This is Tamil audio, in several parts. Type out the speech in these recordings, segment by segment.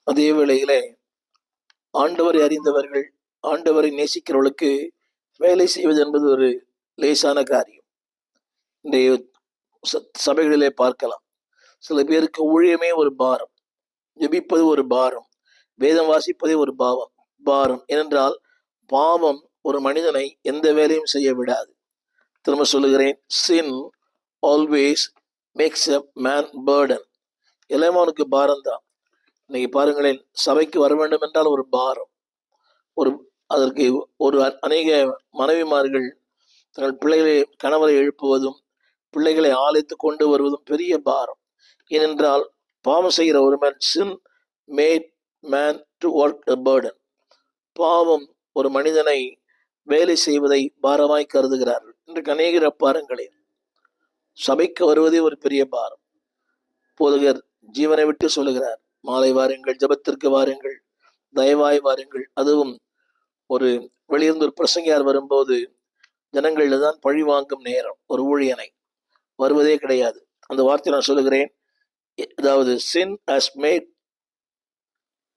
அதே வேளையிலே ஆண்டவரை அறிந்தவர்கள், ஆண்டவரை நேசிக்கிறவர்களுக்கு வேலை செய்வது என்பது ஒரு லேசான காரியம். இன்றைய சபைகளிலே பார்க்கலாம். சில பேருக்கு ஊழியமே ஒரு பாரம், ஜெபிப்பது ஒரு பாரம், வேதம் வாசிப்பதே ஒரு பாரம். ஏனென்றால் பாவம் ஒரு மனிதனை எந்த வேலையும் செய்ய விடாது. திரும்ப சொல்லுகிறேன், sin always makes a man burden. இளையவனுக்கு பாரம் தான். இன்னைக்கு பாருங்களேன், சபைக்கு வர வேண்டும் என்றால் ஒரு பாரம். அதற்கு அநேக மனைவிமார்கள் தங்கள் பிள்ளைகளை, கணவரை எழுப்புவதும் பிள்ளைகளை ஆலயத்து கொண்டு வருவதும் பெரிய பாரம். ஏனென்றால் பாவம் செய்கிற ஒருவன் sin made man to work a burden. பாவம் ஒரு மனிதனை வேலை செய்வதை பாரமாய் கருதுகிறார்கள். இன்றைக்கு அநேகர் பாருங்களேன், சபைக்கு வருவதே ஒரு பெரிய பாரம். போதகர் ஜீவனை விட்டு சொல்லுகிறார், மாலை வாருங்கள், ஜபத்திற்கு வாருங்கள், தயவாய் வாருங்கள். அதுவும் ஒரு வெளியிருந்து ஒரு பிரசங்கியார் வரும்போது ஜனங்கள் தான் பழி வாங்கும் நேரம். ஒரு ஊழியனை வருவதே கிடையாது. அந்த வார்த்தை நான் சொல்லுகிறேன், அதாவது sin has made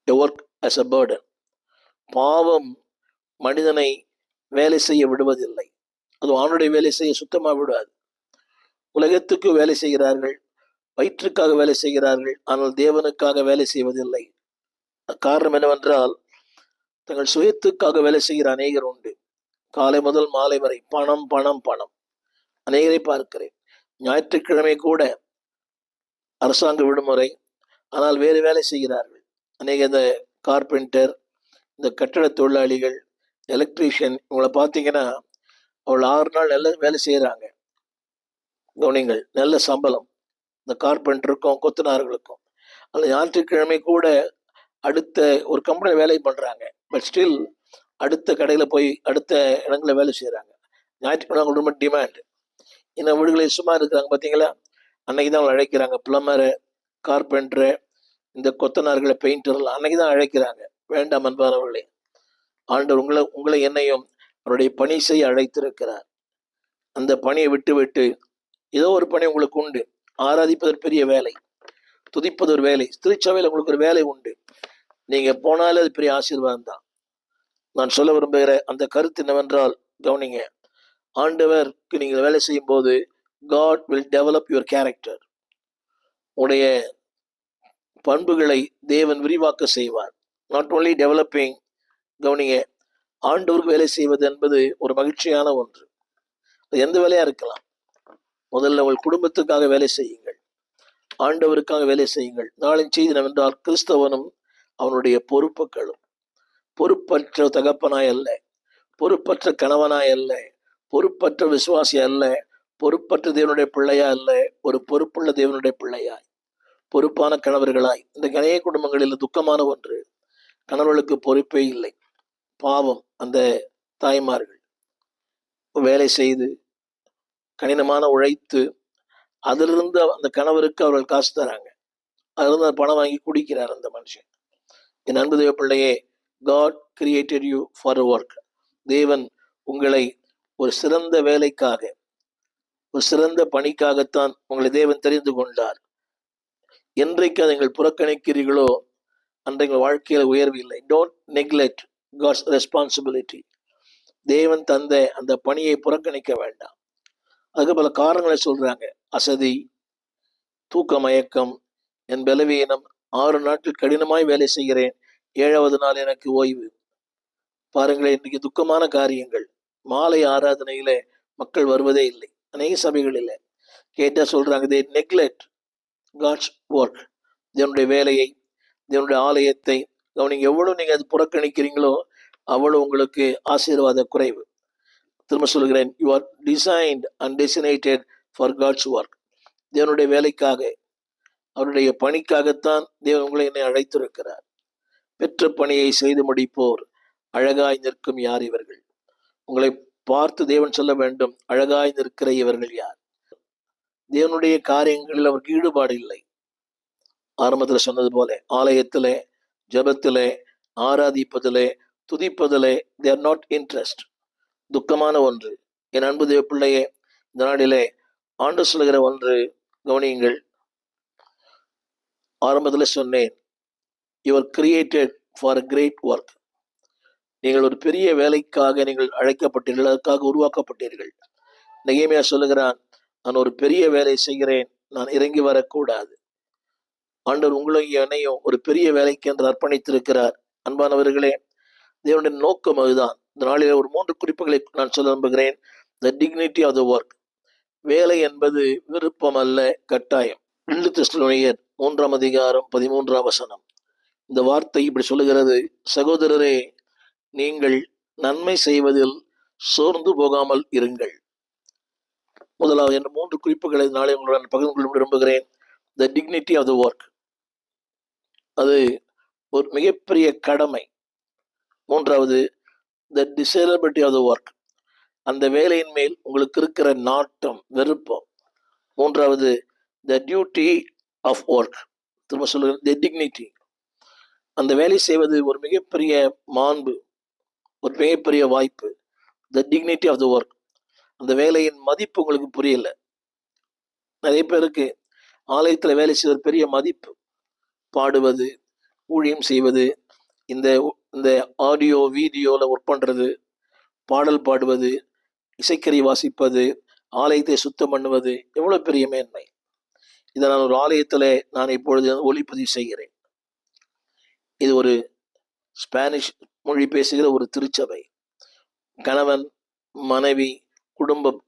a work as a burden. பாவம் மனிதனை வேலை செய்ய விடுவதில்லை. அது அவனுடைய வேலை செய்ய சுத்தமாக விடாது. உலகத்துக்கு வேலை செய்கிறார்கள், வயிற்றுக்காக வேலை செய்கிறார்கள், ஆனால் தேவனுக்காக வேலை செய்வதில்லை. காரணம் என்னவென்றால், தங்கள் சுயத்துக்காக வேலை செய்கிற அநேகர் உண்டு. காலை முதல் மாலை வரை பணம் பணம் பணம். அநேகரை பார்க்கிறேன். ஞாயிற்றுக்கிழமை கூட அரசாங்க விடுமுறை, ஆனால் வேறு வேலை செய்கிறார்கள். அநேக இந்த கார்பெண்டர், இந்த கட்டட தொழிலாளிகள், எலக்ட்ரீஷியன், இவங்களை பார்த்தீங்கன்னா அவள் 6 நாள் நல்ல வேலை செய்கிறாங்க. கவனிங்கள், நல்ல சம்பளம் இந்த கார்பெண்டருக்கும் கொத்தனார்களுக்கும். அந்த ஞாயிற்றுக்கிழமை கூட அடுத்த ஒரு கம்பெனியில் வேலை பண்ணுறாங்க. பட் ஸ்டில் அடுத்த கடையில் போய் அடுத்த இடங்களில் வேலை செய்கிறாங்க. ஞாயிற்றுக்கிழமை ரொம்ப டிமாண்ட். இன்னும் வீடுகளில் சும்மா இருக்கிறாங்க பார்த்தீங்களா, அன்னைக்கு தான் அவங்க அழைக்கிறாங்க. பிளம்பரு, கார்பெண்டரு, இந்த கொத்தனார்களை, பெயிண்டர்லாம் அன்னைக்கு தான் அழைக்கிறாங்க. வேண்டாம் அன்பானவர்களே, ஆண்டவர் உங்களை என்னையும் அவருடைய பணி செய்ய அழைத்திருக்கிறார். அந்த பணியை விட்டு ஏதோ ஒரு பணி உங்களுக்கு உண்டு. ஆராதிப்பதற்கு பெரிய வேலை, துதிப்பது ஒரு வேலை, திருச்சபையில் உங்களுக்கு ஒரு வேலை உண்டு. நீங்க போனாலே அது பெரிய ஆசீர்வாதம் தான். நான் சொல்ல விரும்புகிற அந்த கருத்து என்னவென்றால், கவனிங்க, ஆண்டவருக்கு நீங்கள் வேலை செய்யும் போது God will develop your character. உடைய பண்புகளை தேவன் விரிவாக்க செய்வார். Not only developing. கவனிங்க, ஆண்டவருக்கு வேலை செய்வது என்பது ஒரு மகிழ்ச்சியான ஒன்று. அது எந்த வேலையா இருக்கலாம். முதல்ல உங்கள் குடும்பத்துக்காக வேலை செய்யுங்கள், ஆண்டவருக்காக வேலை செய்யுங்கள். நாளின் செய்தி என்னவென்றால், கிறிஸ்தவனும் அவனுடைய பொறுப்புகளும். பொறுப்பற்ற தகப்பனாய் அல்ல, பொறுப்பற்ற கணவனாய் அல்ல, பொறுப்பற்ற விசுவாசி அல்ல, பொறுப்பற்ற தேவனுடைய பிள்ளையா அல்ல, ஒரு பொறுப்புள்ள தேவனுடைய பிள்ளையாய், பொறுப்பான கணவர்களாய். இந்த அநேக குடும்பங்களில் துக்கமான ஒன்று, கணவர்களுக்கு பொறுப்பே இல்லை. பாவம் அந்த தாய்மார்கள் வேலை செய்து கடினமான உழைத்து அதிலிருந்து அந்த கணவருக்கு அவர்கள் காசு தராங்க. அதிலிருந்து பணம் வாங்கி குடிக்கிறார் அந்த மனுஷன். என் அன்பு தேவ பிள்ளையே, God created you for a work. தேவன் உங்களை ஒரு சிறந்த வேலைக்காக, ஒரு சிறந்த பணிக்காகத்தான் உங்களை தேவன் தெரிந்து கொண்டார். என்றைக்கு அதை நீங்கள் புறக்கணிக்கிறீர்களோ அன்றைக்கு வாழ்க்கையில உயர்வு இல்லை. Don't neglect God's responsibility. தேவன் தந்த அந்த பணியை புறக்கணிக்க வேண்டாம். அதுக்கு பல காரணங்களை சொல்றாங்க. அசதி, தூக்க மயக்கம், என் பலவீனம், 6 நாட்கள் கடினமாய் வேலை செய்கிறேன், 7வது நாள் எனக்கு ஓய்வு. பாருங்களேன், இன்றைக்கு துக்கமான காரியங்கள். மாலை ஆராதனையில மக்கள் வருவதே இல்லை. அநேக சபைகளில் கேட்டா சொல்றாங்க, they neglect God's work. தேவனுடைய வேலையை, தேவனுடைய ஆலயத்தை. கவனிங்க, எவ்வளவு நீங்க அது புறக்கணிக்கிறீங்களோ அவ்வளவு உங்களுக்கு ஆசீர்வாத குறைவு. திரும்ப சொல்கிறேன், you are designed and designated for God's work. தேவனுடைய வேலைக்காக, அவருடைய பணிக்காகத்தான் தேவன் உங்களை என்னை அழைத்திருக்கிறார். பெற்ற பணியை செய்து முடிப்போர் அழகாய் நிற்கும் யார் இவர்கள்? உங்களை பார்த்து தேவன் சொல்ல வேண்டும், அழகாய் நிற்கிற இவர்கள் யார்? தேவனுடைய காரியங்களில் அவருக்கு ஈடுபாடு இல்லை. ஆரம்பத்தில் சொன்னது போல, ஆலயத்திலே, ஜபத்திலே, ஆராதிப்பதிலே, துதிப்பதிலே they are not interest. துக்கமான ஒன்று. என் அன்பு தேவ பிள்ளையே, இந்த நாளிலே ஆண்டவர் சொல்லுகிற ஒன்று கவனியுங்கள். ஆரம்பத்தில் சொன்னேன், you are created for a great work. நீங்கள் ஒரு பெரிய வேலைக்காக நீங்கள் அழைக்கப்பட்டீர்கள், அதற்காக உருவாக்கப்பட்டீர்கள். நெகேமியா சொல்லுகிறான், நான் ஒரு பெரிய வேலை செய்கிறேன், நான் இறங்கி வரக்கூடாது. ஆண்டவர் உங்களையும் என்னையும் ஒரு பெரிய வேலைக்கு என்று அர்ப்பணித்திருக்கிறார். அன்பானவர்களே, தேவனுடைய நோக்கம் அதுதான். இந்த நாளில் ஒரு 3 குறிப்புகளை நான் சொல்ல விரும்புகிறேன். The dignity of the work. வேலை என்பது விருப்பம் அல்ல, கட்டாயம். 2 தெசலோனியர் 3ஆம் அதிகாரம் 13ஆம் வசனம். இந்த வார்த்தை இப்படி சொல்லுகிறது, சகோதரரே, நீங்கள் நன்மை செய்வதில் சோர்ந்து போகாமல் இருங்கள். முதலாவது என்ற 3 குறிப்புகளை நாளை உங்களுடன் பகிர்ந்து கொள்ள விரும்புகிறேன். The dignity of the work, அது ஒரு மிகப்பெரிய கடமை. 3வது, த டிசைரபிலிட்டி ஆஃப் த ஒர்க், அந்த வேலையின் மேல் உங்களுக்கு இருக்கிற நாட்டம், விருப்பம். 3வது, த டியூட்டி ஆஃப் ஒர்க். திரும்ப சொல்லுகிறேன், த டிக்னிட்டி, அந்த வேலை செய்வது ஒரு மிகப்பெரிய மாண்பு, ஒரு மிகப்பெரிய வாய்ப்பு. The dignity of the work, அந்த வேலையின் மதிப்பு உங்களுக்கு புரியல. நிறைய பேருக்கு ஆலயத்தில் வேலை செய்வது பெரிய மதிப்பு. பாடுவது, ஊழியம் செய்வது, இந்த இந்த ஆடியோ வீடியோவில் ஒர்க் பண்ணுறது, பாடல் பாடுவது, இசைக்கறி வாசிப்பது, ஆலயத்தை சுத்தம் பண்ணுவது எவ்வளோ பெரிய மேன்மை. இதை நான் ஒரு ஆலயத்தில் நான் இப்பொழுது ஒளிப்பதிவு செய்கிறேன். இது ஒரு ஸ்பானிஷ் மொழி பேசுகிற ஒரு திருச்சபை. கணவன் மனைவி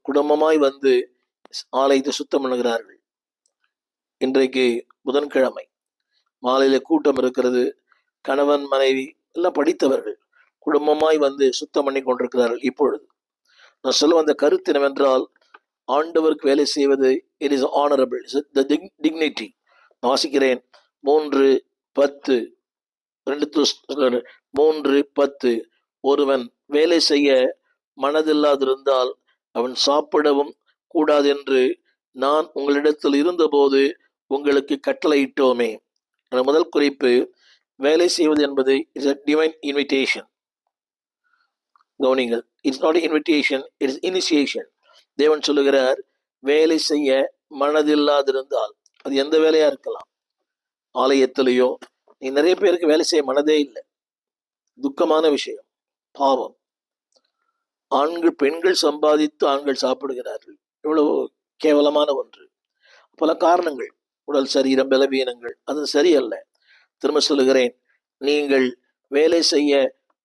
குடும்பமாய் வந்து ஆலயத்தை சுத்தம் பண்ணுகிறார்கள். இன்றைக்கு புதன்கிழமை மாலையில கூட்டம் இருக்கிறது. கணவன் மனைவி எல்லாம் படித்தவர்கள் குடும்பமாய் வந்து சுத்தம் பண்ணி கொண்டிருக்கிறார்கள். இப்பொழுது நான் சொல்ல வந்த கருத்து என்னவென்றால், ஆண்டவருக்கு வேலை செய்வது it is honourable, the dignity. வாசிக்கிறேன் 3:10, 3:10. ஒருவன் வேலை செய்ய மனதில்லாதிருந்தால் அவன் சாப்பிடவும் கூடாதென்று நான் உங்களிடத்தில் இருந்தபோது உங்களுக்கு கட்டளையிட்டோமே. முதல் குறிப்பு, வேலை செய்வது என்பது இஸ் a divine invitation. கவனிங்கள், it's not invitation, it's initiation. தேவன் சொல்லுகிறார், வேலை செய்ய மனதில்லாதிருந்தால், அது எந்த வேலையா இருக்கலாம். ஆலயத்திலேயோ, நிறைய பேருக்கு வேலை செய்ய மனதே இல்லை. துக்கமான விஷயம், பாவம். ஆண்கள் பெண்கள் சம்பாதித்து ஆண்கள் சாப்பிடுகிறார்கள், இவ்வளவு கேவலமான ஒன்று. பல காரணங்கள், உடல் சரீரம், பலவீனங்கள், அது சரியல்ல. திரும்ப சொல்லுகிறேன், நீங்கள் வேலை செய்ய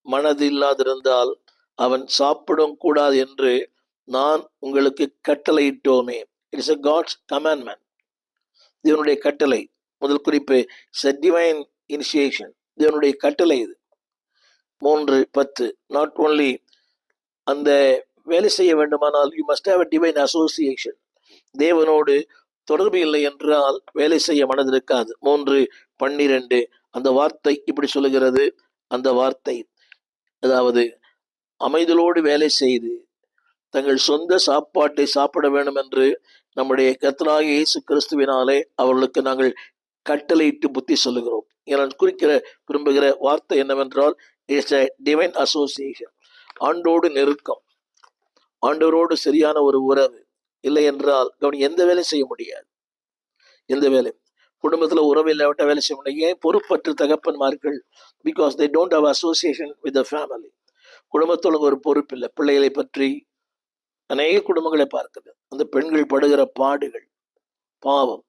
மனதில்லாதிருந்தால் அவன் சாப்பிடும் கூடாது என்று நான் உங்களுக்கு கட்டளையிட்டோமே. It's a God's commandment. தேவனுடைய கட்டளை. முதல் குறிப்பு, இட்ஸ் a divine initiation. தேவனுடைய கட்டளை இது. 3:10. நாட் ஓன்லி அந்த வேலை செய்ய வேண்டுமானால் you must have a divine association. தேவனோடு தொடர்பு இல்லை என்றால் வேலை செய்ய மனது இருக்காது. 3:12. அந்த வார்த்தை இப்படி சொல்லுகிறது. அந்த வார்த்தை, அதாவது அமைதலோடு வேலை செய்து தங்கள் சொந்த சாப்பாட்டை சாப்பிட வேண்டும் என்று நம்முடைய கர்த்தராகிய இயேசு கிறிஸ்துவினாலே அவர்களுக்கு நாங்கள் கட்டளையிட்டு புத்தி சொல்லுகிறோம். நான் குறிக்கிற விரும்புகிற வார்த்தை என்னவென்றால், இட்ஸ் a divine association. ஆண்டோடு நெருக்கம், ஆண்டவரோடு சரியான ஒரு உறவு இல்லை என்றால் எந்த வேலை செய்ய முடியாது. எந்த வேலை, குடும்பத்துல உறவு இல்லாவிட்ட வேலை செய்ய முடியாது. ஏன்? பொறுப்பற்ற தகப்பன்மார்கள், because they don't have association with the family. குடும்பத்தோட ஒரு பொறுப்பு இல்லை. பிள்ளைகளை பற்றி அநேக குடும்பங்களை பார்க்குது. அந்த பெண்கள் படுகிற பாடுகள், பாவம்.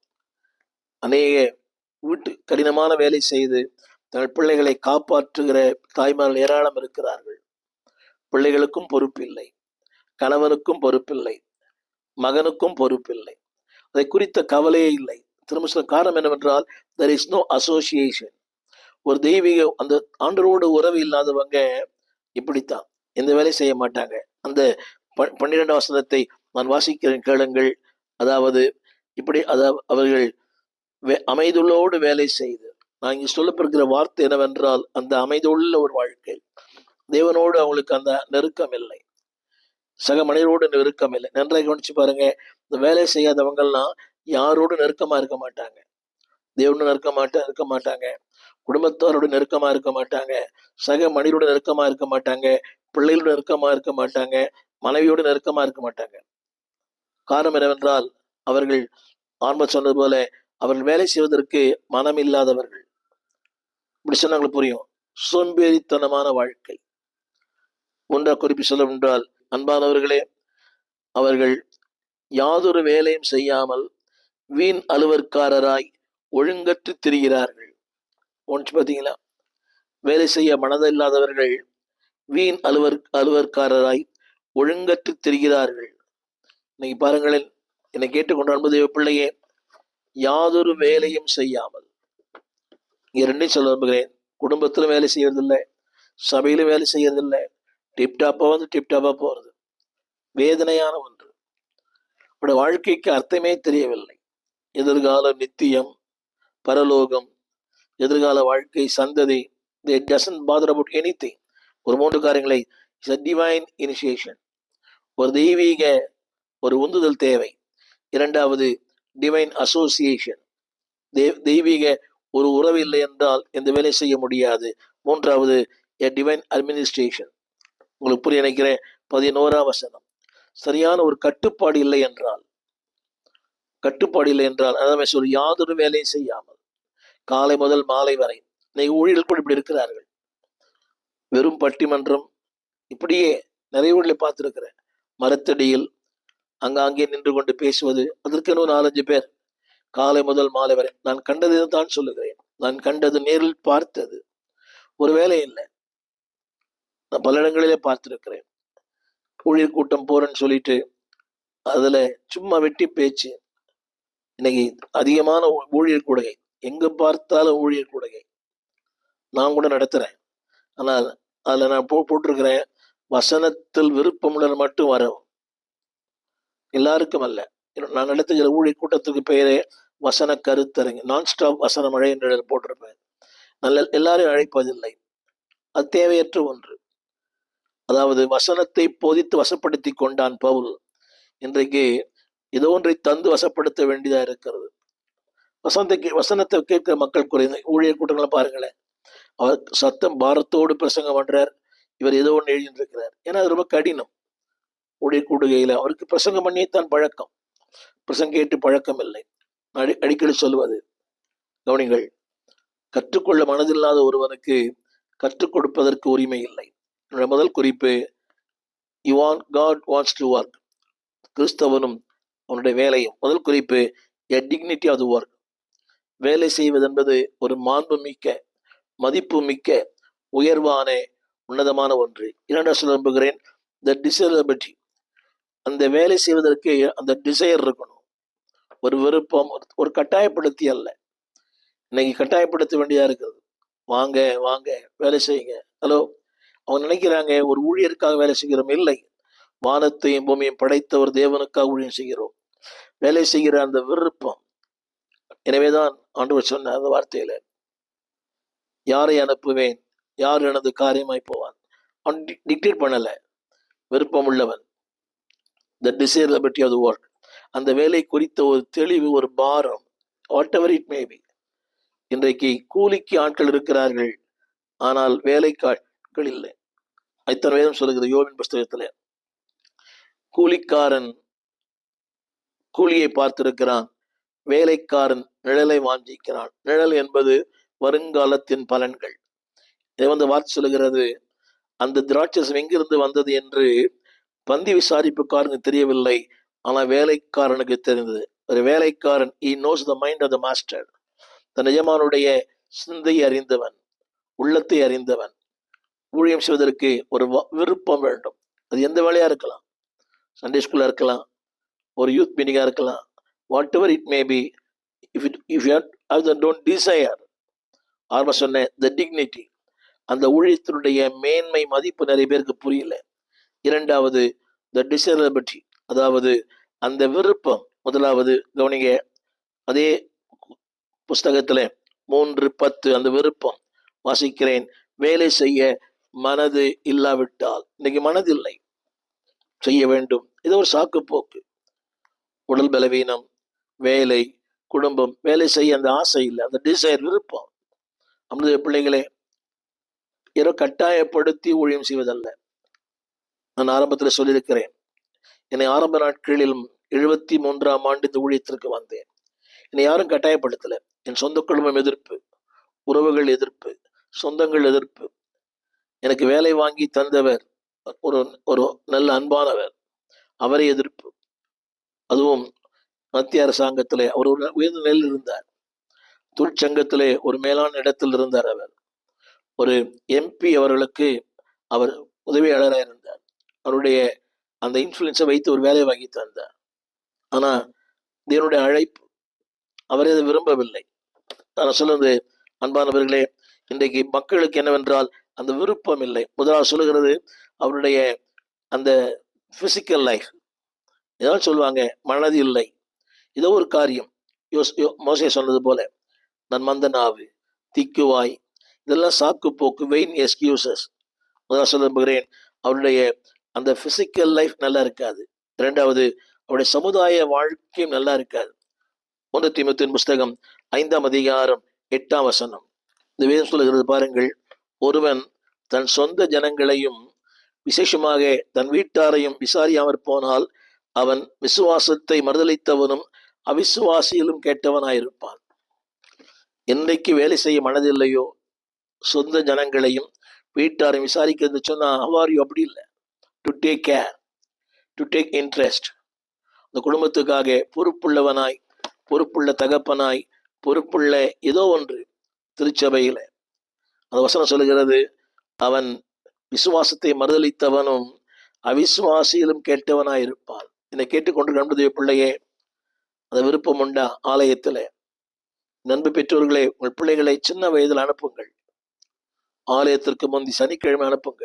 அநேக வீட்டு கடினமான வேலை செய்து தங்கள் பிள்ளைகளை காப்பாற்றுகிற தாய்மார்கள் ஏராளம் இருக்கிறார்கள். பிள்ளைகளுக்கும் பொறுப்பில்லை, கணவனுக்கும் பொறுப்பில்லை, மகனுக்கும் பொறுப்பில்லை, அதை குறித்த கவலையே இல்லை. திரும்ப சொல்ல காரணம் என்னவென்றால், there is no association. ஒரு தெய்வீக அந்த ஆண்டரோடு உறவு இல்லாதவங்க இப்படித்தான், எந்த வேலை செய்ய மாட்டாங்க. அந்த 12ஆம் வசனத்தை நான் வாசிக்கிறேன், கேளுங்கள். அதாவது இப்படி, அதாவது அவர்கள் அமைதலோடு வேலை செய்து, நான் இங்கு சொல்லப்படுகிற வார்த்தை என்னவென்றால், அந்த அமைதியுள்ள ஒரு வாழ்க்கை. தேவனோடு அவங்களுக்கு அந்த நெருக்கம் இல்லை, சக மனிதரோடு நெருக்கம் இல்லை. நன்றாக கவனிச்சு பாருங்க, இந்த வேலை செய்யாதவங்கள்லாம் யாரோடு நெருக்கமா இருக்க மாட்டாங்க. தேவனோடு இருக்க மாட்டாங்க, குடும்பத்தாரோடு நெருக்கமா இருக்க மாட்டாங்க, சக மனிதரோடு நெருக்கமா இருக்க மாட்டாங்க, பிள்ளைகளோடு நெருக்கமா இருக்க மாட்டாங்க, மனைவியோடு நெருக்கமா இருக்க மாட்டாங்க. காரணம் என்னவென்றால், அவர்கள் ஆன்ம சொன்னது போல அவர்கள் வேலை செய்வதற்கு மனம் இல்லாதவர்கள். இப்படி சொன்னாங்களுக்கு புரியும். சோம்பேறித்தனமான வாழ்க்கை. ஒன்றா குறிப்பி சொல்ல என்றால், அன்பானவர்களே, அவர்கள் யாதொரு வேலையும் செய்யாமல் வீண் அலுவற்காரராய் ஒழுங்கற்று திரிகிறார்கள். ஒன்று பார்த்தீங்களா? வேலை செய்ய மனதில்லாதவர்கள் வீண் அலுவற்காரராய் ஒழுங்கற்று திரிகிறார்கள். இன்னைக்கு பாருங்களேன், என்னை கேட்டுக்கொண்டு அன்பு பிள்ளையே, யாதொரு வேலையும் செய்யாமல், இரண்டையும் சொல்ல விரும்புகிறேன். குடும்பத்திலும் வேலை செய்யறதில்லை, சபையிலும் வேலை செய்யறதில்லை, டிப்டாப்பா வந்து டிப்டாப்பா போறது வேதனையான ஒன்று. அவருடைய வாழ்க்கைக்கு அர்த்தமே தெரியவில்லை. எதிர்காலம், நித்தியம், பரலோகம், எதிர்கால வாழ்க்கை, சந்ததி, they doesn't bother about anything. ஒரு 3 காரியங்களை, இட்ஸ் a divine initiation, ஒரு தெய்வீக ஒரு உந்துதல் தேவை. இரண்டாவது டிவைன் அசோசியேஷன், தெய்வீக ஒரு உறவு இல்லை என்றால் எந்த வேலை செய்ய முடியாது. மூன்றாவது a divine administration. உங்களுக்கு புரிய நினைக்கிறேன். 11ஆம் வசனம், சரியான ஒரு கட்டுப்பாடு இல்லை என்றால், அதான் சொல்லி யாதொரு வேலையும் செய்யாமல் காலை முதல் மாலை வரை. இன்னைக்கு ஊழியர்கள் கூட இப்படி இருக்கிறார்கள். வெறும் பட்டிமன்றம், இப்படியே நிறைய ஊழியர்களை பார்த்திருக்கிறேன். மரத்தடியில் அங்காங்கே நின்று கொண்டு பேசுவது, அதற்கு 4-5 பேர் காலை முதல் மாலை வரை. நான் கண்டது தான் சொல்லுகிறேன், நான் கண்டது, நேரில் பார்த்தது. ஒரு வேலை இல்லை. நான் பல இடங்களிலே பார்த்திருக்கிறேன். ஊழியர் கூட்டம் போறேன்னு சொல்லிட்டு அதுல சும்மா வெட்டி பேச்சு. இன்னைக்கு அதிகமான ஊழியர் கூடுகை, எங்க பார்த்தாலும் ஊழியர் கூடுகை. நான் கூட நடத்துறேன். ஆனால் அதுல நான் போட்டிருக்கிறேன், வசனத்தில் விருப்பமுடன் மட்டும் வரவும், எல்லாருக்கும் அல்ல. நான் நடத்துகிற ஊழியர் கூட்டத்துக்கு பெயரே வசன கருத்தரங்கு, நான் ஸ்டாப் வசன மழை என்று போட்டிருப்பேன். எல்லாரையும் அழைப்பதில்லை, அது தேவையற்ற ஒன்று. அதாவது வசனத்தை போதித்து வசப்படுத்தி கொண்டான் பவுல். இன்றைக்கு ஏதோ ஒன்றை தந்து வசப்படுத்த வேண்டியதா இருக்கிறது. வசனத்தை கேட்கிற மக்கள் குறைந்த. ஊழியர் கூட்டங்களை பாருங்களேன், அவர் சத்தம் பாரத்தோடு பிரசங்கம் பண்றார், இவர் ஏதோ ஒன்று எழுதியிருக்கிறார். ஏன்னா அது ரொம்ப கடினம். ஊழியர் கூடுகையில அவருக்கு பிரசங்கம் பண்ணியேத்தான் பழக்கம், பிரசங்கம் கேட்டு பழக்கம் இல்லை. அடிக்கடி சொல்வது கவனிங்கள், கற்றுக்கொள்ள மனதில்லாத ஒருவனுக்கு கற்றுக் கொடுப்பதற்கு உரிமை இல்லை. என்னுடைய முதல் குறிப்பு, God wants to work. கிறிஸ்தவனும் அவனுடைய வேலையும். முதல் குறிப்பு, a dignity of the work. வேலை செய்வது என்பது ஒரு மாண்பு மிக்க, மதிப்பு மிக்க, உயர்வான, உன்னதமான ஒன்று. இரண்டாவது சொல்ல விரும்புகிறேன், the desirability. அந்த வேலை செய்வதற்கு அந்த டிசைர் இருக்கணும், ஒரு விருப்பம், ஒரு கட்டாயப்படுத்தி அல்ல. இன்னைக்கு கட்டாயப்படுத்த வேண்டியதா இருக்கிறது. வாங்க வாங்க வேலை செய்யுங்க. ஹலோ, அவங்க நினைக்கிறாங்க ஒரு ஊழியருக்காக வேலை செய்கிறோம். இல்லை, வானத்தையும் பூமியையும் படைத்தவர் தேவனுக்காக ஊழியம் செய்கிறோம். வேலை செய்கிற அந்த விருப்பம். எனவேதான் ஆண்டவர் சொன்ன அந்த வார்த்தையில, யாரை அனுப்புவேன், யார் எனது காரியமாய் போவான். அவன் டிக்டேட் பண்ணல, விருப்பம் உள்ளவன். the desirability of the work. அந்த வேலை குறித்த ஒரு தெளிவு, ஒரு பாரம், what ever it may be. இன்றைக்கு கூலிக்கு ஆட்கள் இருக்கிறார்கள், ஆனால் வேலைக்காட்கள் இல்லை. ஐத்தனை வேதம் சொல்லுகிறது யோபின் புஸ்தகத்துல, கூலிக்காரன் கூலியை பார்த்திருக்கிறான், வேலைக்காரன் நிழலை வாஞ்சிக்கிறான். நிழல் என்பது வருங்காலத்தின் பலன்கள். இதை வார்த்தை சொல்லுகிறது, அந்த திராட்சரசம் எங்கிருந்து வந்தது என்று பந்தி விசாரிப்புக்காரனுக்கு தெரியவில்லை, ஆனா வேலைக்காரனுக்கு தெரிந்தது. ஒரு வேலைக்காரன், he knows the mind of the master. தன் எஜமானுடைய சிந்தையை அறிந்தவன், உள்ளத்தை அறிந்தவன். ஊழியம் செய்வதற்கு ஒரு விருப்பம் வேண்டும். அது எந்த வேலையா இருக்கலாம், சண்டே ஸ்கூலா இருக்கலாம், ஒரு யூத் மீட்டிங்கா இருக்கலாம், what ever it may be. if you don't desire, ஆர்வ சொன்ன the dignity, அந்த ஊழியத்தினுடைய மேன்மை, மதிப்பு நிறைய பேருக்கு புரியல. இரண்டாவது the desirability, அதாவது அந்த விருப்பம். முதலாவது கவனிங்க, அதே புஸ்தகத்துல 3:10 அந்த விருப்பம் வாசிக்கிறேன், வேலை செய்ய மனது இல்லாவிட்டால். இன்னைக்கு மனது இல்லை, செய்ய வேண்டும், இது ஒரு சாக்கு போக்கு. உடல் பலவீனம், வேலை, குடும்பம், வேலை செய்ய அந்த ஆசை இல்லை, அந்த டிசைர், விருப்பம். நம்முடைய பிள்ளைகளே, யாரோ கட்டாயப்படுத்தி ஊழியம் செய்வதல்ல. நான் ஆரம்பத்தில் சொல்லியிருக்கிறேன், என்னை ஆரம்ப நாட்களில் 73ஆம் ஆண்டு இந்த ஊழியத்திற்கு வந்தேன். என்னை யாரும் கட்டாயப்படுத்தல. என் சொந்த குடும்பம் எதிர்ப்பு, உறவுகள் எதிர்ப்பு, சொந்தங்கள் எதிர்ப்பு. எனக்கு வேலை வாங்கி தந்தவர் ஒரு ஒரு நல்ல அன்பானவர், அவரை எதிர்ப்பு. அதுவும் மத்திய அரசாங்கத்திலே அவர் ஒரு உயர்ந்த நிலையில் இருந்தார். தொழிற்சங்கத்திலே ஒரு மேலான இடத்தில் இருந்தார். அவர் ஒரு MP அவர்களுக்கு அவர் உதவியாளராக இருந்தார். அவருடைய அந்த இன்ஃப்ளூயன்ஸை வைத்து ஒரு வேலையை வாங்கி தந்தார். ஆனா தேவனுடைய அழைப்பு, அவரே அதை விரும்பவில்லை. நான் சொல்லுவது அன்பானவர்களே, இன்றைக்கு மக்களுக்கு என்னவென்றால் அந்த விருப்பம் இல்லை. முதலாவது சொல்லுகிறது அவருடைய அந்த பிசிக்கல் லைஃப், ஏதாவது சொல்லுவாங்க மனது இல்லை. ஏதோ ஒரு காரியம், மோசே சொன்னது போல நான் மந்த நாவு, திக்குவாய், இதெல்லாம் சாக்கு போக்கு, வெயின் எக்ஸ்கியூசஸ். முதலாவது சொல்ல விரும்புகிறேன், அவருடைய அந்த பிசிக்கல் லைஃப் நல்லா இருக்காது. இரண்டாவது, அவருடைய சமுதாய வாழ்க்கையும் நல்லா இருக்காது. 1 தீமோத்தேயுவின் புஸ்தகம் 5ஆம் அதிகாரம் 8ஆம் வசனம் இந்த வேதம் சொல்லுகிறது பாருங்கள். ஒருவன் தன் சொந்த ஜனங்களையும் விசேஷமாக தன் வீட்டாரையும் விசாரியாமற் போனால் அவன் விசுவாசத்தை மறுதலித்தவனும் அவிசுவாசியிலும் கேட்டவனாயிருப்பான். என்னைக்கு வேலை செய்ய மனதில்லையோ, சொந்த ஜனங்களையும் வீட்டாரையும் விசாரிக்கிறது சொன்னா அவ்வாறு அப்படி இல்லை. To take care, to take interest. அந்த குடும்பத்துக்காக பொறுப்புள்ளவனாய், பொறுப்புள்ள தகப்பனாய், பொறுப்புள்ள ஏதோ ஒன்று. திருச்சபையில அந்த வசனம் சொல்லுகிறது, அவன் விசுவாசத்தை மறுதலித்தவனும் அவிசுவாசியிலும் கேட்டவனாயிருப்பான். என்னை கேட்டுக்கொண்டு கண்டுதேவ பிள்ளையே, அந்த விருப்பம் உண்டா? ஆலயத்துல நண்பு பெற்றோர்களே, உங்கள் பிள்ளைகளை சின்ன வயதில் அனுப்புங்கள். ஆலயத்திற்கு முந்தி சனிக்கிழமை அனுப்புங்க.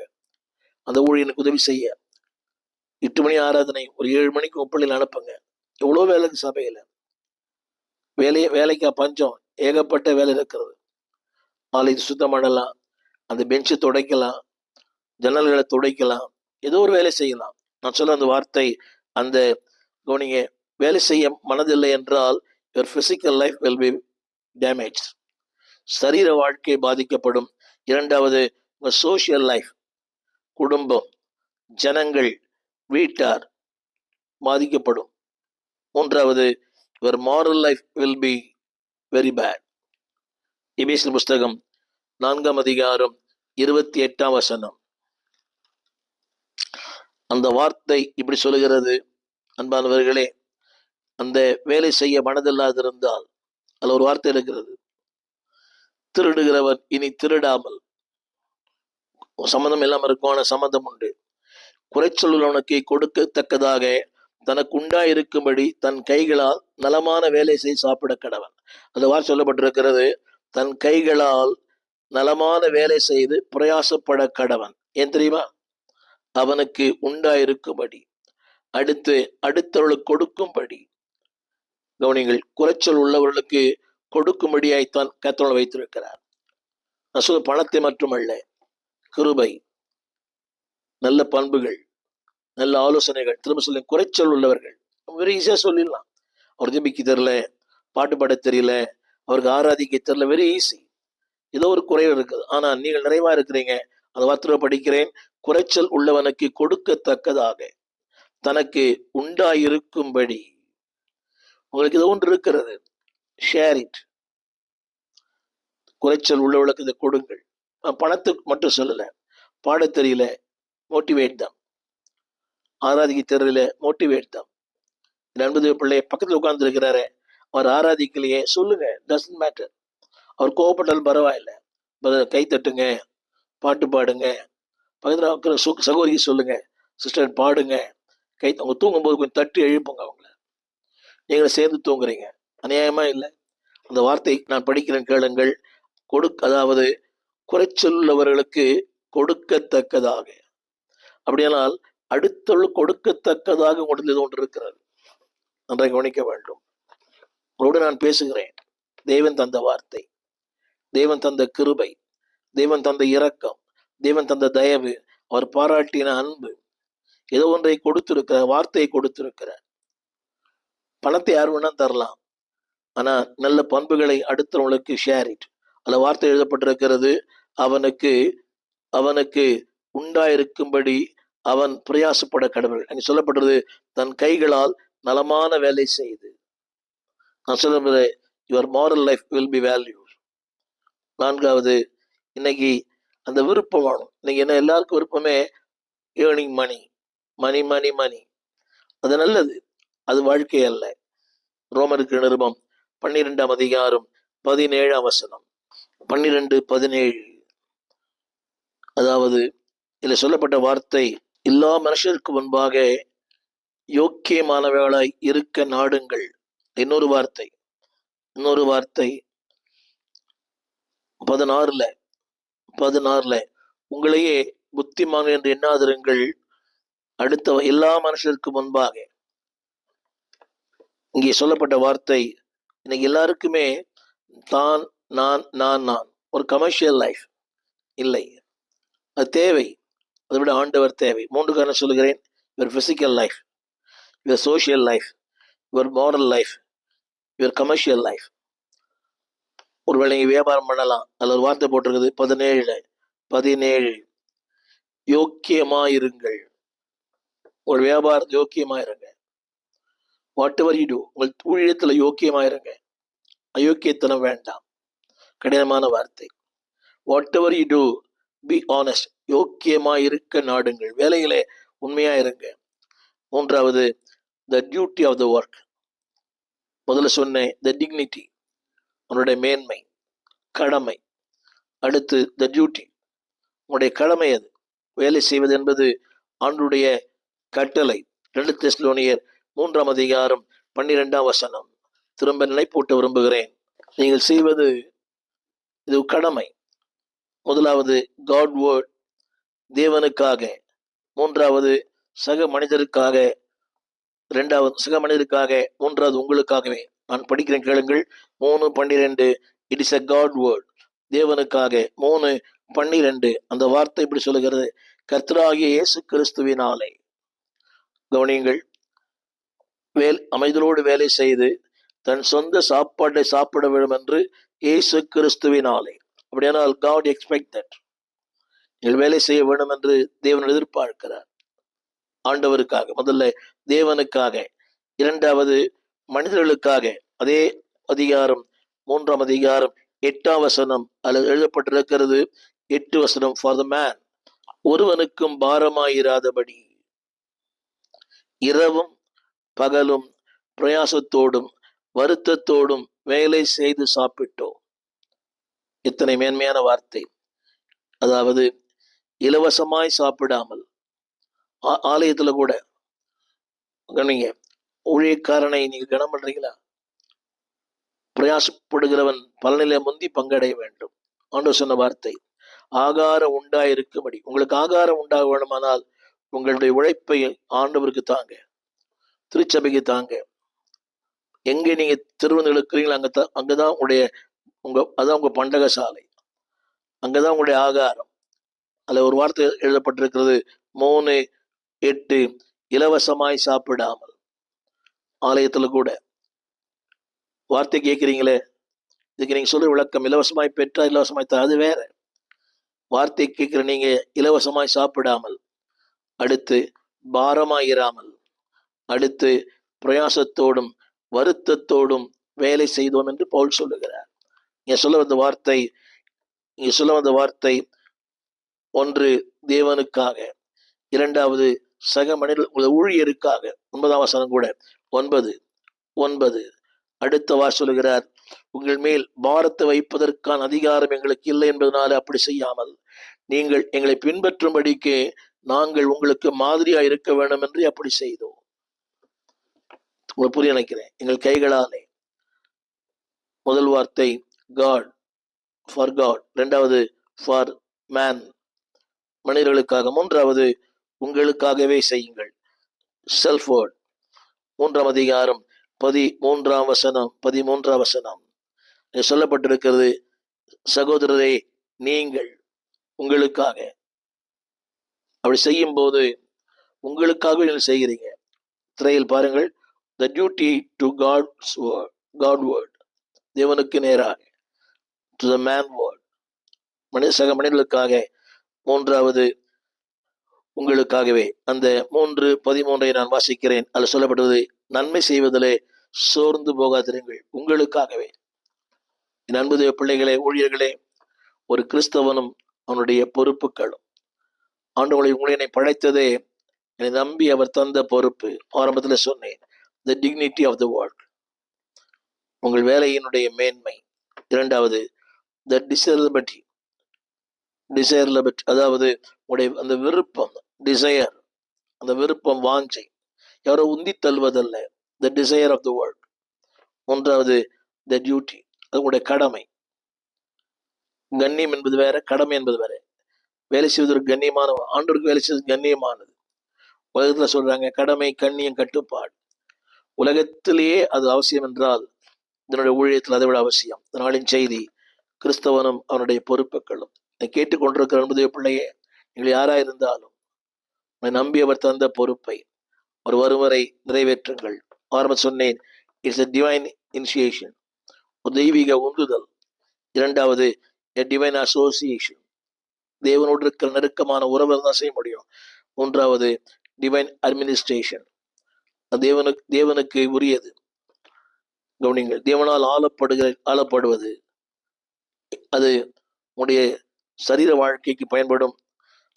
அந்த ஊழியனுக்கு உதவி செய்ய 8 மணி ஆராதனை, ஒரு 7 மணிக்கு உங்கள் பிள்ளைகளை அனுப்புங்க. எவ்வளோ வேலைக்கு சபையில வேலைக்கா பஞ்சம், ஏகப்பட்ட வேலை இருக்கிறது. ஆலயத்தை சுத்தம் பண்ணலாம், அந்த பெஞ்சை துடைக்கலாம், ஜன்னல்களை துடைக்கலாம், ஏதோ ஒரு வேலை செய்யலாம். நான் சொல்ல அந்த வார்த்தை, அந்த கவனிங்க, வேலை செய்ய மனதில்லை என்றால் your physical life will be damaged. சரீர வாழ்க்கை பாதிக்கப்படும். இரண்டாவது, உங்கள் சோசியல் லைஃப், குடும்பம், ஜனங்கள், வீட்டார் பாதிக்கப்படும். மூன்றாவது, your moral life will be very bad. எபேசியர் புஸ்தகம் 4ஆம் அதிகாரம் 28ஆம் வசனம் அந்த வார்த்தை இப்படி சொல்லுகிறது. அன்பானவர்களே, அந்த வேலை செய்ய மனதில்லாதிருந்தால் அதில் ஒரு வார்த்தை இருக்கிறது, திருடுகிறவன் இனி திருடாமல், சம்மந்தம் இல்லாமல் இருக்கும், சம்மந்தம் உண்டு. குறைச்சொல்லுள்ளவனுக்கு கொடுக்கத்தக்கதாக தனக்கு உண்டாயிருக்கும்படி தன் கைகளால் நலமான வேலை செய்து சாப்பிட கடவன். அந்த வார்த்தை சொல்லப்பட்டிருக்கிறது, தன் கைகளால் நலமான வேலை செய்து பிரயாசப்பட கடவன். ஏன் தெரியுமா? அவனுக்கு உண்டாயிருக்கும்படி, அடுத்தவர்களுக்கு கொடுக்கும்படி. கவனிங்கள், குறைச்சல் உள்ளவர்களுக்கு கொடுக்கும்படியாய்த்தான் கர்த்தர் வைத்திருக்கிறார். பணத்தை மட்டுமல்ல, கிருபை, நல்ல பண்புகள், நல்ல ஆலோசனைகள். திரும்ப சொல்லி, குறைச்சல் உள்ளவர்கள் வெரி ஈஸியா சொல்லிடலாம். அவர் ஜெபிக்க தெரியல, பாட்டு பாட தெரியல, அவருக்கு ஆராதிக்க தெரியல, வெரி ஈஸி. ஏதோ ஒரு குறைவு இருக்குது. ஆனா நீங்கள் நிறைவா இருக்கிறீங்க. அந்த வார்த்தை படிக்கிறேன், குறைச்சல் உள்ளவனுக்கு கொடுக்கத்தக்கதாக தனக்கு உண்டாயிருக்கும்படி. உங்களுக்கு இது ஒன்று இருக்கிறது, ஷேர் இட். குறைச்சல் உள்ளவர்களுக்கு இதை கொடுங்கள். பணத்துக்கு மட்டும் சொல்லல, பாட தெரியல, மோட்டிவேட் தான். ஆராதிக்க தெரியல, மோட்டிவேட் தான். நண்பது பிள்ளை பக்கத்தில் உட்கார்ந்து இருக்கிறாரு, அவர் ஆராதிக்கலையே, சொல்லுங்க, டசன்ட் மேட்டர். அவர் கோவப்பட்டாலும் பரவாயில்லை, கை தட்டுங்க, பாட்டு பாடுங்க. பக்கத்தில் சகோதரி சொல்லுங்க, சிஸ்டர் பாடுங்க, கை. அவங்க தூங்கும்போது கொஞ்சம் தட்டி எழுப்புங்க அவங்கள. நீங்களும் சேர்ந்து தூங்குறீங்க, அநியாயமா இல்லை? அந்த வார்த்தை நான் படிக்கிறேன், கேளுங்கள். அதாவது குறைச்சொல்லவர்களுக்கு கொடுக்கத்தக்கதாக. அப்படியானால் அடுத்தவர்கள் கொடுக்கத்தக்கதாக உணர்ந்தது ஒன்று இருக்கிறது, நன்றாக கவனிக்க வேண்டும். உங்களோடு நான் பேசுகிறேன். தேவன் தந்த வார்த்தை, தேவன் தந்த கிருபை, தேவன் தந்த இரக்கம், தேவன் தந்த தயவு, அவர் பாராட்டின அன்பு, ஏதோ ஒன்றை கொடுத்திருக்கிறார், வார்த்தையை கொடுத்திருக்கிறார். பணத்தை யார் வேணா தரலாம், ஆனா நல்ல பண்புகளை அடுத்தவங்களுக்கு ஷேர் இட். அதுல வார்த்தை எழுதப்பட்டிருக்கிறது, அவனுக்கு உண்டாயிருக்கும்படி அவன் பிரயாசப்பட கடவுள். அங்கே சொல்லப்பட்டது, தன் கைகளால் நலமான வேலை செய்து. நான் சொல்ல your moral life will be value. நான்காவது, இன்னைக்கு அந்த விருப்பம் வேணும். இன்னைக்கு என்ன எல்லாருக்கும் விருப்பமே ஏர்னிங் மணி, மணி மணி மணி. அது நல்லது, அது வாழ்க்கை அல்ல. ரோமருக்கு நிருபம் 12ஆம் அதிகாரம் 17ஆம் வசனம், 12:17. அதாவது இதில் சொல்லப்பட்ட வார்த்தை, எல்லா மனுஷருக்கு முன்பாக யோக்கியமானவர்களாய் இருக்க நாடுங்கள். இன்னொரு வார்த்தை 16ல உங்களையே புத்திமான் என்று எண்ணாதிருங்கள், அடுத்த எல்லா மனுஷருக்கு முன்பாக. இங்கே சொல்லப்பட்ட வார்த்தை இன்னைக்கு எல்லாருக்குமே தான், நான் ஒரு கமர்ஷியல் லைஃப் இல்லை, அது தேவை. அதை விட ஆண்டவர் தேவை. 3 காரணம் சொல்லுகிறேன். Your physical life, your social life, your moral life, your commercial life. ஒருவேளை நீங்க வியாபாரம் பண்ணலாம். அதில் ஒரு வார்த்தை போட்டிருக்குது 17 யோக்கியமாயிருங்கள். ஒரு வியாபாரத்தை யோக்கியமாயிருங்க. வாட் எவர் யூ டூ, உங்கள் ஊழியத்தில் யோக்கியமாயிருங்க. அயோக்கியத்தனம் வேண்டாம். கடினமான வார்த்தை. Whatever you do, be honest. யோக்கியமாயிருக்க நாடுங்கள். வேலையிலே உண்மையா இருங்க. 3வது, the duty of the work. முதல்ல சொன்னேன், த டிக்னிட்டி, உன்னுடைய மேன்மை, கடமை. அடுத்து த டியூட்டி, உன்னுடைய கடமை. அது வேலை செய்வது என்பது ஆண்டுடைய கட்டளை. 2 தெசலோனியர் 3ஆம் அதிகாரம் 12ஆம் வசனம். திரும்ப நிலை போட்டு விரும்புகிறேன். நீங்கள் செய்வது இது கடமை. முதலாவது காட் வேர்ட், தேவனுக்காக. 3வது சக மனிதருக்காக. 2வது சக மனிதருக்காக. 3வது உங்களுக்காகவே. நான் படிக்கிறேன், கேளுங்கள். 3:12. It is a God word, தேவனுக்காக. 3:12. அந்த வார்த்தை இப்படி சொல்லுகிறது, கர்த்தராகிய இயேசு கிறிஸ்துவினாலே. கவனியுங்கள். அமைதலோடு வேலை செய்து தன் சொந்த சாப்பாட்டை சாப்பிட வேண்டும் என்று இயேசு கிறிஸ்துவினாலே. அப்படியானால் God expect that. நீங்கள் வேலை செய்ய வேண்டும் என்று தேவன் எதிர்பார்க்கிறார். ஆண்டவருக்காக. முதல்ல தேவனுக்காக. 2வது மனிதர்களுக்காக. அதே அதிகாரம் 3ஆம் அதிகாரம் 8ஆம் வசனம் அதில் எழுதப்பட்டிருக்கிறது. 8 வசனம், ஃபார் த மேன், ஒருவனுக்கும் பாரமாயிராதபடி இரவும் பகலும் பிரயாசத்தோடும் வருத்தத்தோடும் வேலை செய்து சாப்பிட்டோம். இத்தனை மேன்மையான வார்த்தை. அதாவது இலவசமாய் சாப்பிடாமல். ஆலயத்துல கூட நீங்க ஊழியக்காரனை நீங்க கனம் பண்றீங்களா? பிரயாசப்படுகிறவன் பலனிலே முந்தி பங்கடைய வேண்டும். ஆண்டவர் சொன்ன வார்த்தை, ஆகாரம் உண்டாயிருக்கும்படி. உங்களுக்கு ஆகாரம் உண்டாக வேண்டுமானால் உங்களுடைய உழைப்பை ஆண்டவருக்கு தாங்க, திருச்சபைக்கு தாங்க. எங்க நீங்க திருவந்து இழுக்கிறீங்களோ அங்கதான் அதான் உங்க பண்டக சாலை, அங்கதான் உங்களுடைய ஆகாரம். அதுல ஒரு வார்த்தை எழுதப்பட்டிருக்கிறது 3:8, இலவசமாய் சாப்பிடாமல். ஆலயத்துல கூட வார்த்தை கேட்கிறீங்களே, இதுக்கு நீங்க சொல்ற விளக்கம் இலவசமாய் பெற்றா இலவசமாய் தர, அது வேற. வார்த்தை கேட்கிற நீங்க இலவசமாய் சாப்பிடாமல், அடுத்து பாரமாயிராமல், அடுத்து பிரயாசத்தோடும் வருத்தத்தோடும் வேலை செய்தோம் என்று பவுல் சொல்லுகிறார். இங்க சொல்ல வந்த வார்த்தை 1 தேவனுக்காக, 2வது சக மனிதர் ஊழியருக்காக. 9ஆம் வசனம் கூட 9. அடுத்த வார் சொல்லுகிறார், உங்கள் மேல் பாரத்தை வைப்பதற்கான அதிகாரம் எங்களுக்கு இல்லை என்பதனால அப்படி செய்யாமல் நீங்கள் எங்களை பின்பற்றும்படிக்கு நாங்கள் உங்களுக்கு மாதிரியா இருக்க வேண்டும் என்று அப்படி செய்தோம். உங்களுக்கு புரிய நினைக்கிறேன். எங்கள் கைகளாலே. முதல் வார்த்தை காட், ஃபார் காட். 2வது ஃபார் மேன், மனிதர்களுக்காக. 3வது உங்களுக்காகவே செய்யுங்கள், செல்ஃப் வேர்ட். 3ஆம் அதிகாரம் 13ஆம் வசனம் சொல்லப்பட்டிருக்கிறது, சகோதரரே நீங்கள் உங்களுக்காக. அப்படி செய்யும் போது உங்களுக்காக நீங்கள் செய்கிறீங்க. திரையில் பாருங்கள், the duty to God word, தேவனுக்கு நேராக, to the man word, சக மனிதர்களுக்காக. 3வது உங்களுக்காகவே. அந்த 3:13 நான் வாசிக்கிறேன். அதில் சொல்லப்பட்டது, நன்மை செய்வதிலே சோர்ந்து போகாதிருங்கள், உங்களுக்காகவே. என் அன்பு தேவ பிள்ளைகளே, ஊழியர்களே, ஒரு கிறிஸ்தவனும் அவனுடைய பொறுப்புகளும். ஆண்டவரை உங்களை என்னை படைத்ததே என்னை நம்பி அவர் தந்த பொறுப்பு. ஆரம்பத்தில் சொன்னேன், the dignity of the work, உங்கள் வேலையினுடைய மேன்மை. இரண்டாவது, the desirability, அதாவது உங்களுடைய அந்த விருப்பம், டிசையர், அந்த விருப்பம், வாஞ்சை, யாரோ உந்தி தள்ளுவதல்ல, the desire of the work. மூன்றாவது, the duty, அது உங்களுடைய கடமை. கண்ணியம் என்பது வேற, கடமை என்பது வேற. வேலை செய்வதற்கு கண்ணியமான, ஆண்டவருக்கு வேலை செய்வது கண்ணியமானது. உலகத்துல சொல்றாங்க கடமை, கண்ணியம், கட்டுப்பாடு. உலகத்திலேயே அது அவசியம் என்றால் இதனுடைய ஊழியத்தில் அதை விட அவசியம். நாளின் செய்தி, கிறிஸ்தவனும் அவனுடைய பொறுப்புகளும். கேட்டுக்கொண்டிருக்கிற அன்புடைய பிள்ளையே, நீங்கள் யாராயிருந்தாலும் நம்பி அவர் தந்த பொறுப்பை ஒரு வருவரை நிறைவேற்றுங்கள். ஆரம்ப சொன்னேன், இட்ஸ் a divine initiation, ஒரு தெய்வீக உந்துதல். இரண்டாவது, a divine association, தேவனோடு இருக்கிற நெருக்கமான உறவை தான் செய்ய முடியும். மூன்றாவது, டிவைன் அட்மினிஸ்ட்ரேஷன், தேவனுக்கு உரியது. கவனிங்கள், தேவனால் ஆளப்படுவது. அது உங்களுடைய சரீர வாழ்க்கைக்கு பயன்படும்,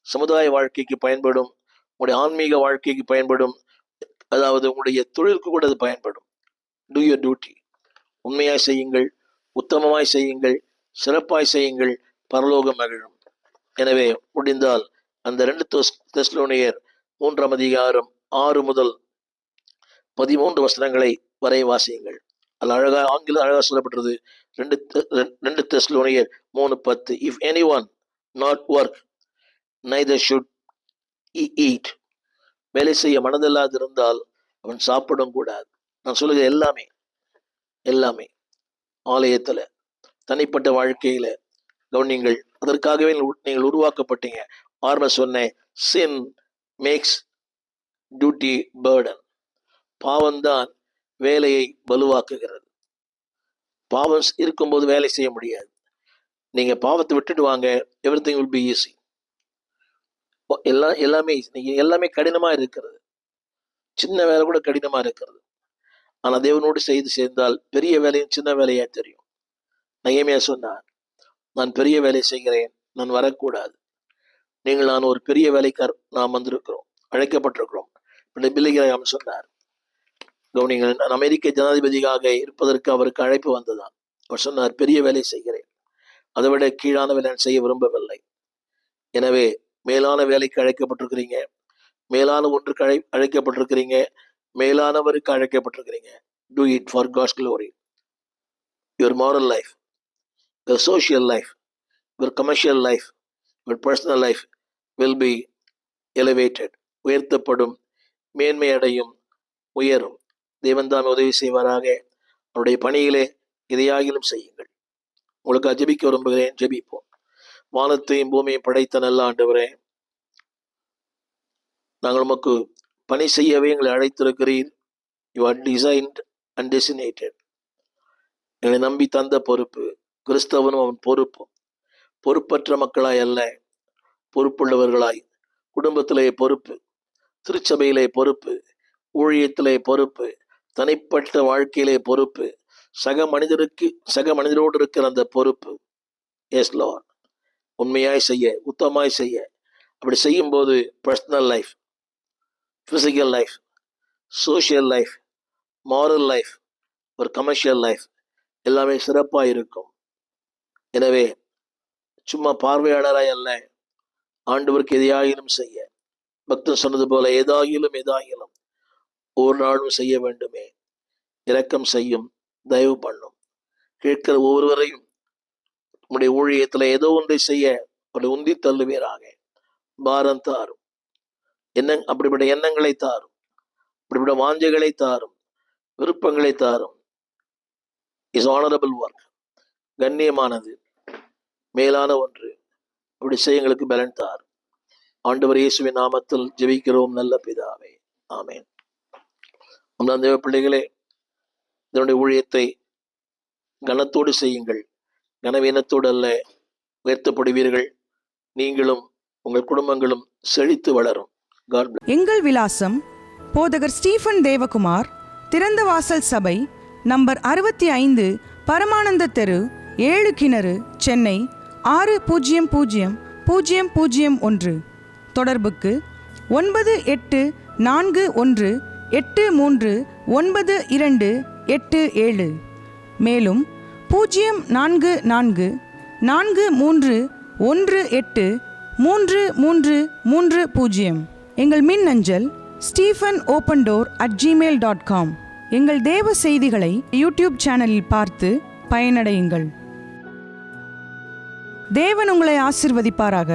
சமுதாய வாழ்க்கைக்கு பயன்படும், உங்களுடைய ஆன்மீக வாழ்க்கைக்கு பயன்படும், அதாவது உங்களுடைய தொழிலுக்கு கூட அது பயன்படும். டூ யுவர் டியூட்டி, உண்மையாய் செய்யுங்கள், உத்தமமாய் செய்யுங்கள், சிறப்பாய் செய்யுங்கள், பரலோகம் மகிழும். எனவே முடிந்தால் அந்த 2 தெசலோனியர் 3 அதிகாரம் 6 முதல் 13 வசனங்களை வரை வாசியுங்கள். அது அழகா, ஆங்கிலம் அழகா சொல்லப்பட்டது. 2 தெசலோனியர் 3:10. If anyone not work, neither should he eat. வேலை செய்ய மனதில்லாது இருந்தால் அவன் சாப்பிடும் கூடாது. நான் சொல்லுகிற எல்லாமே ஆலயத்துல, தனிப்பட்ட வாழ்க்கையில கவனிங்கள். அதற்காகவே நீங்கள் உருவாக்கப்பட்டீங்க. ஆரம்ப சொன்னேன், sin makes duty burden. பாவம்தான் வேலையை வலுவாக்குகிறது. பாவம் இருக்கும்போது வேலை செய்ய முடியாது. நீங்க பாவத்தை விட்டுட்டு வாங்க, everything will be easy. எல்லாமே கடினமா இருக்கிறது. சின்ன வேலை கூட கடினமா இருக்கிறது. ஆனா தேவனோடு சேர்ந்தால் பெரிய வேலையும் சின்ன வேலையா தெரியும். நெகேமியா சொன்னார், நான் பெரிய வேலை செய்கிறேன், நான் வரக்கூடாது. நான் ஒரு பெரிய வேலைக்கார் நாம் வந்திருக்கிறோம், அழைக்கப்பட்டிருக்கிறோம். பில்லிகிராம் சொன்னார், கவனிங்கள், நான் அமெரிக்க ஜனாதிபதியாக இருப்பதற்கு அவருக்கு அழைப்பு வந்ததான். அவர் சொன்னார், பெரிய வேலை செய்கிறேன், அதை விட கீழான வேலை நான் செய்ய விரும்பவில்லை. எனவே மேலான வேலைக்கு அழைக்கப்பட்டிருக்கிறீங்க, மேலான ஒன்றுக்கு அழைக்கப்பட்டிருக்கிறீங்க, மேலானவருக்கு அழைக்கப்பட்டிருக்கிறீங்க. Do it for God's glory. Your moral life, your social life, your commercial life, your personal life will be elevated. உயர்த்தப்படும், மேன்மை அடையும், உயரும். தேவன் தான் உதவி செய்வாராக. அவருடைய பணியிலே இதையாகிலும் செய்யுங்கள். உங்களுக்கு ஜெபிக்க விரும்புகிறேன். ஜெபிப்போம். வானத்தையும் பூமியையும் படைத்த நல்ல ஆண்டவரே, நாங்கள் உமக்கு பணி செய்யவே எங்களை அழைத்திருக்கிறீர். You are designed and designated. எங்களை நம்பி தந்த பொறுப்பு, கிறிஸ்தவனும் அவன் பொறுப்பும். பொறுப்பற்ற மக்களாய் அல்ல, பொறுப்புள்ளவர்களாய், குடும்பத்திலே பொறுப்பு, திருச்சபையிலே பொறுப்பு, ஊழியத்திலே பொறுப்பு, தனிப்பட்ட வாழ்க்கையிலே பொறுப்பு, சக மனிதரோடு இருக்கிற அந்த பொறுப்பு. எஸ் லார்ட், உண்மையாய் செய்ய, உத்தமாய் செய்ய. அப்படி செய்யும் போது personal life, physical life, social life, moral life, ஒரு கமர்ஷியல் லைஃப் எல்லாமே சிறப்பாக இருக்கும். எனவே சும்மா பார்வையாளராய் அல்ல, ஆண்டவருக்கு எதையாகிலும் செய்ய, பக்தன் சொன்னது போல ஏதாகிலும் ஒவ்வொரு நாளும் செய்ய வேண்டுமே. இரக்கம் செய்யும், தயவு பண்ணும். கேட்கிற ஒவ்வொருவரையும் உங்களுடைய ஊழியத்தில் ஏதோ ஒன்றை செய்ய அவரை உந்தி தள்ளுவீராக. பாரம் தாரும், அப்படிப்பட்ட எண்ணங்களை தாரும், அப்படிப்பட்ட வாஞ்சைகளை தாரும், விருப்பங்களை தாரும். இஸ் ஆனரபிள் ஒர்க், கண்ணியமானது, மேலான ஒன்று. அப்படி செய்ய எங்களுக்கு பலன் தார். ஆண்டவர் இயேசுவின் நாமத்தில் ஜெபிக்கிறோம் நல்ல பிதாவே, ஆமேன். அம்மா தேவ பிள்ளைகளே, இதனுடைய ஊழியத்தை கனத்தோடு செய்யுங்கள், கனவீனத்தோடு அல்ல. உயர்த்தப்படுவீர்கள். நீங்களும் உங்கள் குடும்பங்களும் செழித்து வளரும். எங்கள் விலாசம்: போதகர் ஸ்டீஃபன் தேவகுமார், திறந்த வாசல் சபை, நம்பர் 65, பரமானந்த தெரு, 7 கிணறு, சென்னை 600001. தொடர்புக்கு 9841839287. மேலும் 044-4318-330. எங்கள் மின்னஞ்சல் stephenopendor@gmail.com. எங்கள் தேவ செய்திகளை யூடியூப் சேனலில் பார்த்து பயனடையுங்கள். தேவன் உங்களை ஆசிர்வதிப்பாராக.